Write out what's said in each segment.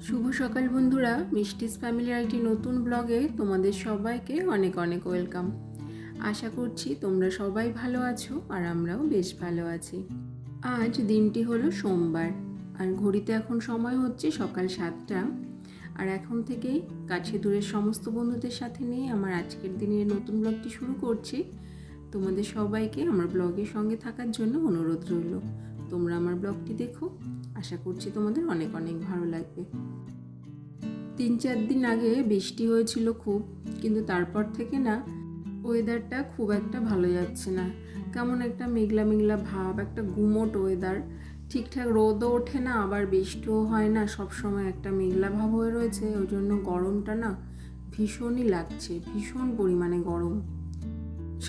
শুভ সকাল বন্ধুরা, মিষ্টিস ফ্যামিলির একটি নতুন ব্লগে তোমাদের সবাইকে অনেক অনেক ওয়েলকাম। আশা করছি তোমরা সবাই ভালো আছো আর আমরাও বেশ ভালো আছি। আজ দিনটি হলো সোমবার আর ঘড়িতে এখন সময় হচ্ছে সকাল 7টা। আর এখন থেকেই কাছে দূরের সমস্ত বন্ধুদের সাথে নিয়ে আমার আজকের দিনের নতুন ব্লগটি শুরু করছি। তোমাদের সবাইকে আমার ব্লগের সঙ্গে থাকার জন্য অনুরোধ রইল। তোমরা আমার ব্লগটি দেখো, আশা করছি তোমাদের অনেক অনেক ভালো লাগবে। 3-4 দিন আগে বৃষ্টি হয়েছিল খুব, কিন্তু তারপর থেকে না ওয়েদারটা খুব একটা ভালো যাচ্ছে না। কেমন একটা মেঘলা মেঘলা ভাব, একটা গুমোট ওয়েদার। ঠিকঠাক রোদও ওঠে না, আবার বৃষ্টিও হয় না, সবসময় একটা মেঘলা ভাব হয়ে রয়েছে। ওই জন্য গরমটা না ভীষণই লাগছে, ভীষণ পরিমাণে গরম।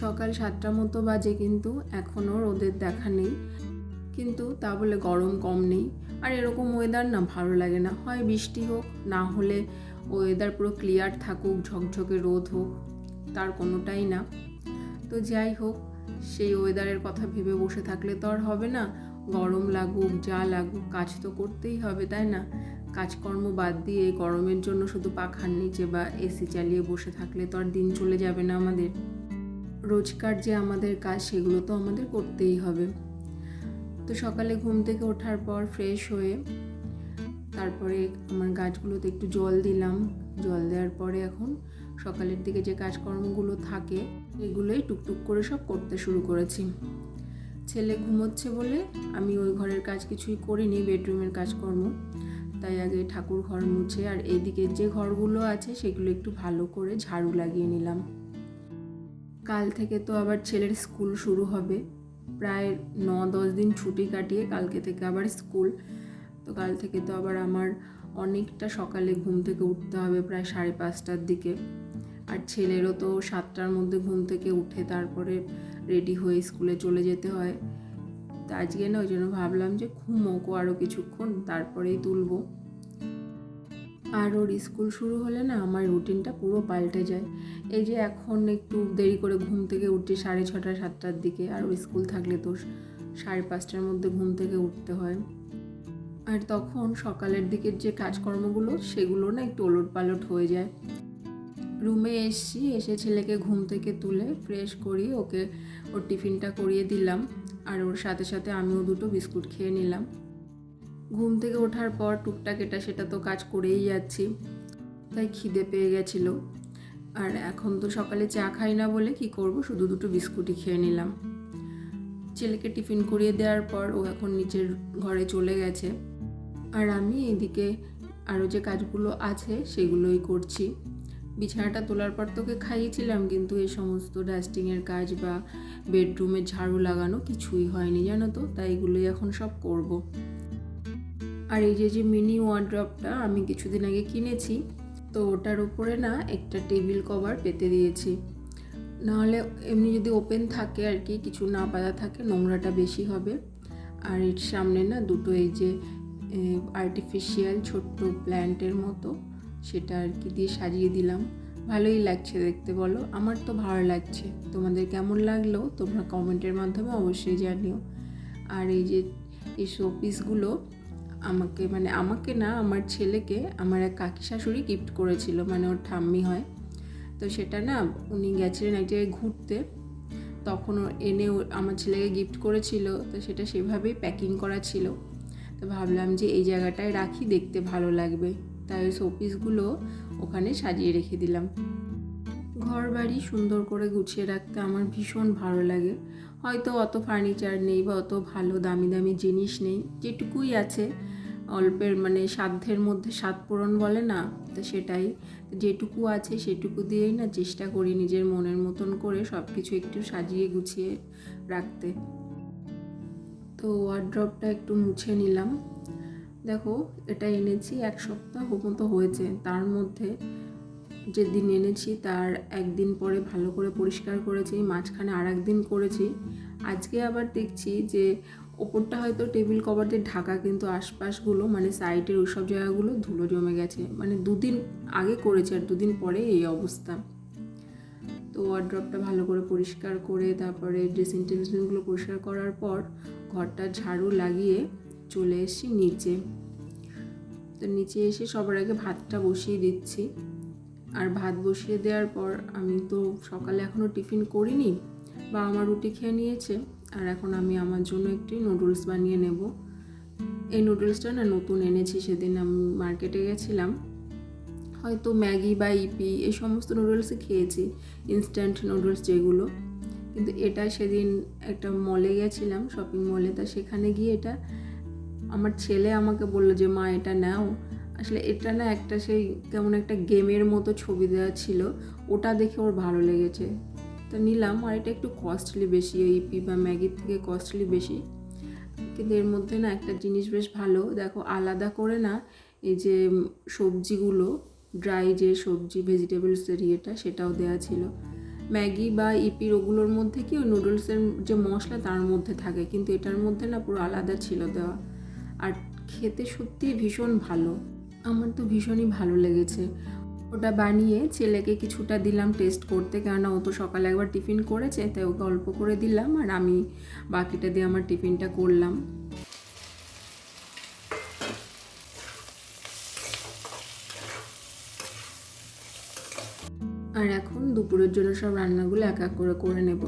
সকাল 7টা মতো বাজে, কিন্তু এখনও রোদের দেখা নেই, কিন্তু তা বলে গরম কম নেই। আর এরকম ওয়েদার না ভালো লাগে না, হয় বৃষ্টি হোক, না হলে ওয়েদার পুরো ক্লিয়ার থাকুক, ঝকঝকে রোদ হোক, তার কোনোটাই না। তো যাই হোক, সেই ওয়েদারের কথা ভেবে বসে থাকলে তো আর হবে না। গরম লাগুক যা লাগুক, কাজ তো করতেই হবে, তাই না? কাজকর্ম বাদ দিয়ে গরমের জন্য শুধু পাখার নিচে বা এসি চালিয়ে বসে থাকলে তো আর দিন চলে যাবে না আমাদের। রোজকার যে আমাদের কাজ, সেগুলো তো আমাদের করতেই হবে। তো সকালে ঘুম থেকে ওঠার পর ফ্রেশ হয়ে তারপরে আমার গাছগুলোতে একটু জল দিলাম। জল দেওয়ার পরে এখন সকালের দিকে যে কাজকর্মগুলো থাকে এগুলোই টুকটুক করে সব করতে শুরু করেছি। ছেলে ঘুমোচ্ছে বলে আমি ওই ঘরের কাজ কিছুই করিনি, বেডরুমের কাজকর্ম। তাই আগে ঠাকুর ঘর মুছে আর এইদিকে যে ঘরগুলো আছে সেগুলো একটু ভালো করে ঝাড়ু লাগিয়ে নিলাম। কাল থেকে তো আবার ছেলের স্কুল শুরু হবে। প্রায় 9-10 দিন ছুটি কাটিয়ে কালকে থেকে আবার স্কুল। তো কাল থেকে তো আবার আমার অনেকটা সকালে ঘুম থেকে উঠতে হবে, প্রায় 5:30টার দিকে। আর ছেলেরও তো 7টার মধ্যে ঘুম থেকে উঠে তারপরে রেডি হয়ে স্কুলে চলে যেতে হয়। তো আজকে না ওই জন্য ভাবলাম যে ঘুমোকো আরও কিছুক্ষণ, তারপরেই তুলবো। আর ওর স্কুল শুরু হলে না আমার রুটিনটা পুরো পাল্টে যায়। এই যে এখন একটু দেরি করে ঘুম থেকে উঠছি 6:30 7টার দিকে, আর ওর স্কুল থাকলে তো 5:30টার মধ্যে ঘুম থেকে উঠতে হয়। আর তখন সকালের দিকের যে কাজকর্মগুলো সেগুলো না একটু ওলটপালট হয়ে যায়। রুমে এসে ছেলেকে ঘুম থেকে তুলে ফ্রেশ করিয়ে ওকে ওর টিফিনটা করিয়ে দিলাম, আর ওর সাথে সাথে আমিও 2টো বিস্কুট খেয়ে নিলাম। ঘুম থেকে ওঠার পর টুকটাক এটা সেটা তো কাজ করেই যাচ্ছি, তাই খিদে পেয়ে গেছিলো। আর এখন তো সকালে চা খাই না বলে কি করব, শুধু 2টো বিস্কুটই খেয়ে নিলাম। ছেলেকে টিফিন করিয়ে দেওয়ার পর ও এখন নিচের ঘরে চলে গেছে, আর আমি এদিকে আরও যে কাজগুলো আছে সেগুলোই করছি। বিছানাটা তোলার পর তোকে খাইয়েছিলাম, কিন্তু এই সমস্ত ডাস্টিংয়ের কাজ বা বেডরুমে ঝাড়ু লাগানো কিছুই হয়নি, জানো তো। তাই এগুলোই এখন সব করব। আর এই যে মিনি ওয়ার্ড্রপটা আমি কিছুদিন আগে কিনেছি, তো ওটার উপরে না একটা টেবিল কভার পেতে দিয়েছি। নাহলে এমনি যদি ওপেন থাকে আর কি, কিছু না পাতা থাকে, নোংরাটা বেশি হবে। আর এর সামনে না 2টো এই যে আর্টিফিশিয়াল ছোট্ট প্ল্যান্টের মতো, সেটা আর কি দিয়ে সাজিয়ে দিলাম। ভালোই লাগছে দেখতে, বলো? আমার তো ভালো লাগছে, তোমাদের কেমন লাগলো তোমরা কমেন্টের মাধ্যমে অবশ্যই জানিও। আর এই যে এই শোপিসগুলো আমাকে না, আমার ছেলেকে আমার এক কাকি শাশুড়ি গিফট করেছিল, মানে ওর ঠাম্মি হয়। তো সেটা না উনি গেছিলেন এক জায়গায় ঘুরতে, তখন এনে আমার ছেলেকে গিফট করেছিল। তো সেটা সেভাবেই প্যাকিং করা ছিল। তো ভাবলাম যে এই জায়গাটায় রাখি, দেখতে ভালো লাগবে, তাই ওই শোপিসগুলো ওখানে সাজিয়ে রেখে দিলাম। ঘর বাড়ি সুন্দর করে গুছিয়ে রাখতে আমার ভীষণ ভালো লাগে। হয়তো অত ফার্নিচার নেই বা অত ভালো দামি দামি জিনিস নেই, যেটুকুই আছে অল্পের, মানে সাধ্যের মধ্যে সাধ পূরণ বলে না, তো সেটাই। যেটুকু আছে সেটুকু দিয়েই না চেষ্টা করি নিজের মনের মতন করে সব কিছু একটু সাজিয়ে গুছিয়ে রাখতে। তো ওয়ার্ড্রপটা একটু মুছে নিলাম। দেখো, এটা এনেছি 1 সপ্তাহ মতো হয়েছে, তার মধ্যে যেদিন এনেছি তার একদিন পরে ভালো করে পরিষ্কার করেছি, মাঝখানে আর একদিন করেছি। আজকে আবার দেখছি যে ওপরটা হয়তো টেবিল কভার দিয়ে ঢাকা, কিন্তু আশপাশগুলো মানে সাইডের ওই সব জায়গাগুলো ধুলো জমে গেছে। মানে 2 দিন আগে করেছি আর 2 দিন পরে এই অবস্থা। তো ওয়ার্ড্রপটা ভালো করে পরিষ্কার করে তারপরে ড্রেসিং টেবিলগুলো পরিষ্কার করার পর ঘরটা ঝাড়ু লাগিয়ে চলে এসেছি নিচে। তো নিচে এসে সবার আগে ভাতটা বসিয়ে দিচ্ছি। আর ভাত বসিয়ে দেওয়ার পর আমি তো সকালে এখনও টিফিন করিনি, বা আমার রুটি খেয়ে নিয়েছে। আর এখন আমি আমার জন্য একটি নুডলস বানিয়ে নেব। এই নুডলসটা না নতুন এনেছি, সেদিন আমি মার্কেটে গেছিলাম, হয়তো ম্যাগি বা ইপি এই সমস্ত নুডলসই খেয়েছি, ইনস্ট্যান্ট নুডলস যেগুলো। কিন্তু এটা সেদিন একটা মলে গেছিলাম, শপিং মলে, তা সেখানে গিয়ে এটা আমার ছেলে আমাকে বললো যে মা এটা নাও। আসলে এটা না একটা সেই কেমন একটা গেমের মতো ছবি দেওয়া ছিল, ওটা দেখে ওর ভালো লেগেছে, তো নিলাম। আর এটা একটু কস্টলি বেশি, ইপি বা ম্যাগির থেকে কস্টলি বেশি, কিন্তু এর মধ্যে না একটা জিনিস বেশ ভালো, দেখো আলাদা করে না এই যে সবজিগুলো, ড্রাই যে সবজি ভেজিটেবলসের ইয়েটা, সেটাও দেওয়া ছিল। ম্যাগি বা ইপির ওগুলোর মধ্যে কি ওই নুডলসের যে মশলা তার মধ্যে থাকে, কিন্তু এটার মধ্যে না পুরো আলাদা ছিল দেওয়া। আর খেতে সত্যিই ভীষণ ভালো, আমার তো ভীষণই ভালো লেগেছে। ওটা বানিয়ে ছেলেকে কিছুটা দিলাম টেস্ট করতে, কেননা ও তো সকালে একবার টিফিন করেছে, তাই ওকে অল্প করে দিলাম, আর আমি বাকিটা দিয়ে আমার টিফিনটা করলাম। আর এখন দুপুরের জন্য সব রান্নাগুলো এক এক করে করে নেব।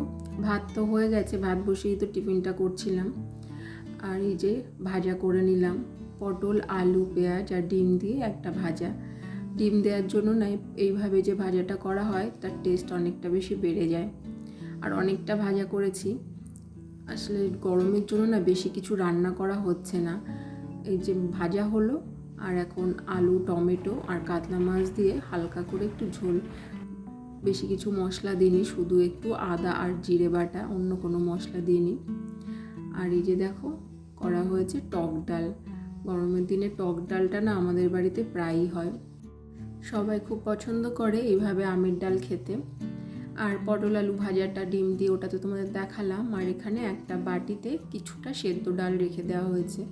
ভাত তো হয়ে গেছে, ভাত বসিয়েই তো টিফিনটা করছিলাম। আর এই যে ভাজা করে নিলাম, পটল, আলু, পেঁয়াজ আর ডিম দিয়ে একটা ভাজা। ডিম দেওয়ার জন্য না এইভাবে যে ভাজাটা করা হয় তার টেস্ট অনেকটা বেশি বেড়ে যায়। আর অনেকটা ভাজা করেছি, আসলে গরমের জন্য না বেশি কিছু রান্না করা হচ্ছে না। এই যে ভাজা হলো, আর এখন আলু, টমেটো আর কাতলা মাছ দিয়ে হালকা করে একটু ঝোল, বেশি কিছু মশলা দিইনি, শুধু একটু আদা আর জিরে বাটা, অন্য কোনো মশলা দিইনি। আর এই যে দেখো করা হয়েছে টক ডাল। গরমের দিনে টক ডালটা না আমাদের বাড়িতে প্রায়ই হয়, সবাই খুব পছন্দ করে এইভাবে আমের ডাল খেতে। আর পটল আলু ভাজাটা ডিম দিয়ে ওটা তো তোমাদের দেখালাম। আর এখানে একটা বাটিতে কিছুটা সেদ্ধ ডাল রেখে দেওয়া হয়েছে।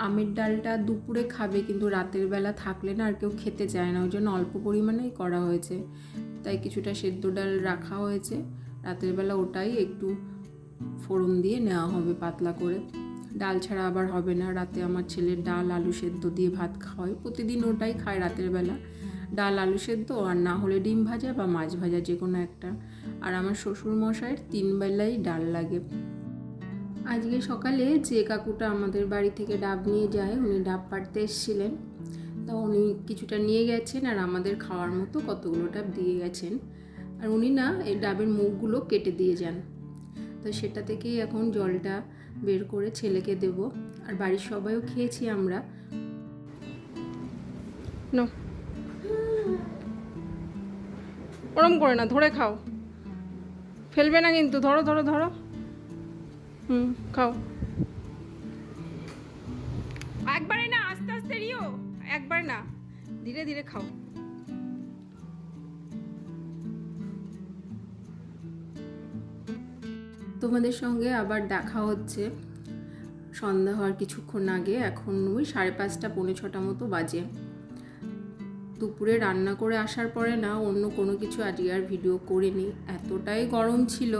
আমের ডালটা দুপুরে খাবে, কিন্তু রাতের বেলা থাকলে না আর কেউ খেতে চায় না, ওই জন্য অল্প পরিমাণেই করা হয়েছে। তাই কিছুটা সেদ্ধ ডাল রাখা হয়েছে, রাতের বেলা ওটাই একটু ফোড়ন দিয়ে নেওয়া হবে পাতলা করে। ডাল ছাড়া আবার হবে না, রাতে আমার ছেলের ডাল আলু সেদ্ধ দিয়ে ভাত খাওয়াই, প্রতিদিন ওটাই খায় রাতের বেলা, ডাল আলু সেদ্ধ, আর না হলে ডিম ভাজা বা মাছ ভাজা যে কোনো একটা। আর আমার শ্বশুর মশাইয়ের 3 বেলাই ডাল লাগে। আজকে সকালে যে কাকুটা আমাদের বাড়ি থেকে ডাব নিয়ে যায়, উনি ডাব পাড়তে এসেছিলেন, তো উনি কিছুটা নিয়ে গেছেন আর আমাদের খাওয়ার মতো কতগুলো ডাব দিয়ে গেছেন। আর উনি না এই ডাবের মুখগুলো কেটে দিয়ে যান, তো সেটা থেকেই এখন জলটা বের করে ছেলেকে দেব। আর বাড়ির সবাইও খেয়েছি আমরা। না ওরম করে না, ধরে খাও, ফেলবে না কিন্তু, ধরো ধরো ধরো, খাও। একবারে না, আস্তে আস্তে রিও, একবার না, ধীরে ধীরে খাও। তোমাদের সঙ্গে আবার দেখা হচ্ছে সন্ধ্যা হওয়ার কিছুক্ষণ আগে, এখন ওই 5:30 পৌনে 6টা মতো বাজে। দুপুরে রান্না করে আসার পরে না অন্য কোনো কিছু আজকে আর ভিডিও করিনি, এতটাই গরম ছিল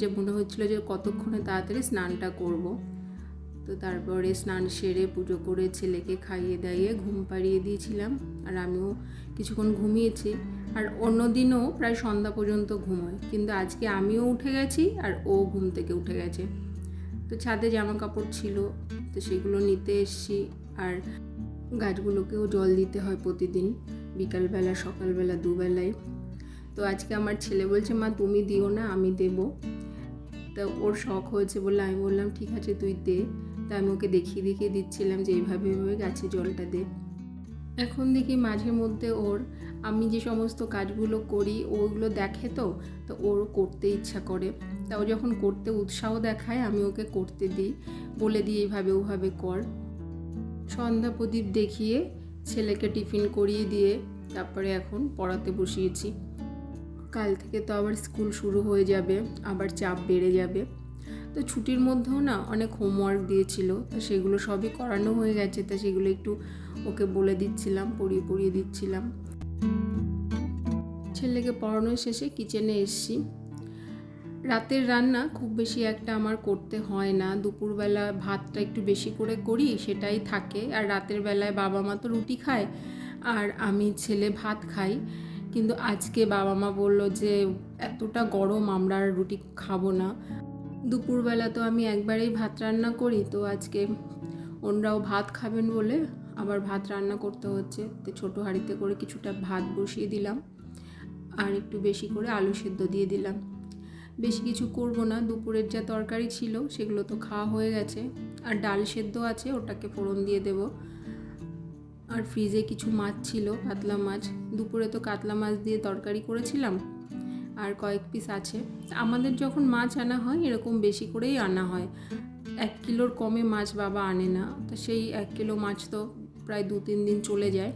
যে মনে হচ্ছিলো যে কতক্ষণে তাড়াতাড়ি স্নানটা করব। তো তারপরে স্নান সেরে পুজো করে ছেলেকে খাইয়ে দাইয়ে ঘুম পাড়িয়ে দিয়েছিলাম, আর আমিও কিছুক্ষণ ঘুমিয়েছি। আর অন্য দিনও প্রায় সন্ধ্যা পর্যন্ত ঘুমোয়, কিন্তু আজকে আমিও উঠে গেছি আর ও ঘুম থেকে উঠে গেছে। তো ছাদে জামা কাপড় ছিল, তো সেগুলো নিতে এসছি। আর গাছগুলোকেও জল দিতে হয় প্রতিদিন, বিকালবেলা সকালবেলা দুবেলাই। তো আজকে আমার ছেলে বলছে মা তুমি দিও না, আমি দেব। তা ওর শখ হয়েছে বলে আমি বললাম ঠিক আছে তুই দে। তা আমি ওকে দেখিয়ে দেখিয়ে দিচ্ছিলাম যে এইভাবে এইভাবে গাছে জলটা দে। এখন দেখি মাঝে মধ্যে ওর, আমি যে সমস্ত কাজগুলো করি ওগুলো দেখে, তো ওর করতে ইচ্ছা করে। তা ও যখন করতে উৎসাহ দেখায় আমি ওকে করতে দিই, বলে দিই এইভাবে ওভাবে কর। সন্ধ্যা প্রদীপ দেখিয়ে ছেলেকে টিফিন করিয়ে দিয়ে তারপরে এখন পড়াতে বসিয়েছি। কাল থেকে তো আবার স্কুল শুরু হয়ে যাবে, আবার চাপ বেড়ে যাবে। তো ছুটির মধ্যেও না অনেক হোমওয়ার্ক দিয়েছিল, তো সেগুলো সবই করানো হয়ে গেছে, তা সেগুলো একটু ওকে বলে দিচ্ছিলাম, পড়িয়ে দিচ্ছিলাম। ছেলেকে পড়ানোর শেষে কিচেনে এসছি। রাতের রান্না খুব বেশি একটা আমার করতে হয় না। দুপুরবেলা ভাতটা একটু বেশি করে করি, সেটাই থাকে। আর রাতের বেলায় বাবা মা তো রুটি খায় আর আমি ছেলে ভাত খাই। কিন্তু আজকে বাবা মা বলল যে এতটা গরম আমরা আর রুটি খাবো না। দুপুরবেলা তো আমি একবারেই ভাত রান্না করি, তো আজকে ওনরাও ভাত খাবেন বলে আবার ভাত রান্না করতে হচ্ছে। তো ছোটো হাঁড়িতে করে কিছুটা ভাত বসিয়ে দিলাম আর একটু বেশি করে আলু সেদ্ধ দিয়ে দিলাম। বেশি কিছু করব না, দুপুরের যা তরকারি ছিল সেগুলো তো খাওয়া হয়ে গেছে। আর ডাল সেদ্ধ আছে, ওটাকে ফোড়ন দিয়ে দেব। আর ফ্রিজে কিছু মাছ ছিল, কাতলা মাছ। দুপুরে তো কাতলা মাছ দিয়ে তরকারি করেছিলাম, আর কয়েক পিস আছে। আমাদের যখন মাছ আনা হয় এরকম বেশি করেই আনা হয়, 1 কিলোর কমে মাছ বাবা আনে না। তো সেই 1 কিলো মাছ তো প্রায় 2-3 দিন চলে যায়।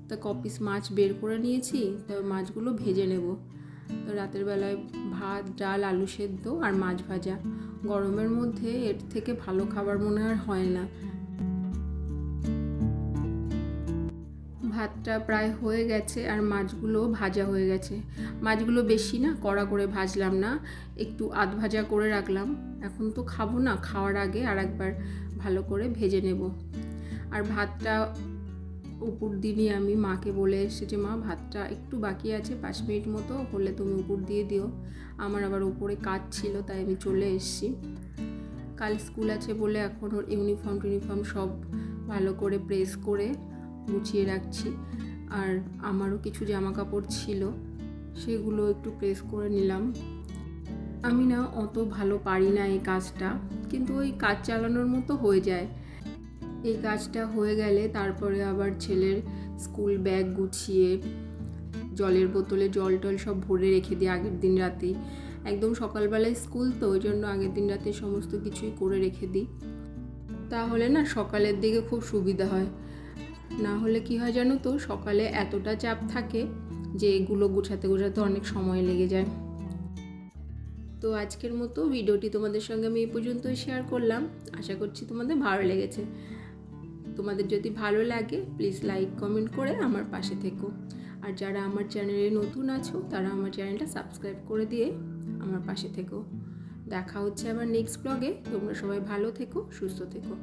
তা কপিস মাছ বের করে নিয়েছি, তো মাছগুলো ভেজে নেব। তো রাতের বেলায় ভাত, ডাল, আলু সেদ্ধ আর মাছ ভাজা। গরমের মধ্যে এর থেকে ভালো খাবার মনে আর হয় না। ভাতটা প্রায় হয়ে গেছে আর মাছগুলো ভাজা হয়ে গেছে। মাছগুলো বেশি না কড়া করে ভাজলাম না, একটু আধ ভাজা করে রাখলাম। এখন তো খাবো না, খাওয়ার আগে আর একবার ভালো করে ভেজে নেব। আর ভাতটা উপর দিনই আমি মাকে বলে এসেছি যে মা ভাতটা একটু বাকি আছে, 5 মিনিট মতো হলে তুমি উপর দিয়ে দিও। আমার আবার উপরে কাজ ছিল, তাই আমি চলে এসেছি। কাল স্কুল আছে বলে এখন ওর ইউনিফর্ম সব ভালো করে প্রেস করে গুছিয়ে রাখছি। আর আমারও কিছু জামা কাপড় ছিল, সেগুলো একটু প্রেস করে নিলাম। আমি না অত ভালো পারি না এই কাজটা, কিন্তু ওই কাজ চালানোর মতো হয়ে যায়। এই কাজটা হয়ে গেলে তারপরে আবার ছেলের স্কুল ব্যাগ গুছিয়ে জলের বোতলে জল টল সব ভরে রেখে দিই আগের দিন রাতেই। একদম সকালবেলায় স্কুল, তো ওই জন্য আগের দিন রাতে সমস্ত কিছুই করে রেখে দিই। তাহলে না সকালের দিকে খুব সুবিধা হয়। না হলে কি হয় জানো তো, সকালে এতটা চাপ থাকে যে এগুলো গোছাতে অনেক সময় লেগে যায়। তো আজকের মতো ভিডিওটি তোমাদের সঙ্গে আমি এই পর্যন্তই শেয়ার করলাম। আশা করছি তোমাদের ভালো লেগেছে। তোমাদের যদি ভালো লাগে প্লিজ লাইক কমেন্ট করে আমার পাশে থেকো। আর যারা আমার চ্যানেলে নতুন আছো তারা আমার চ্যানেলটা সাবস্ক্রাইব করে দিয়ে আমার পাশে থেকো। দেখা হচ্ছে আবার নেক্সট ব্লগে। তোমরা সবাই ভালো থেকো, সুস্থ থেকো।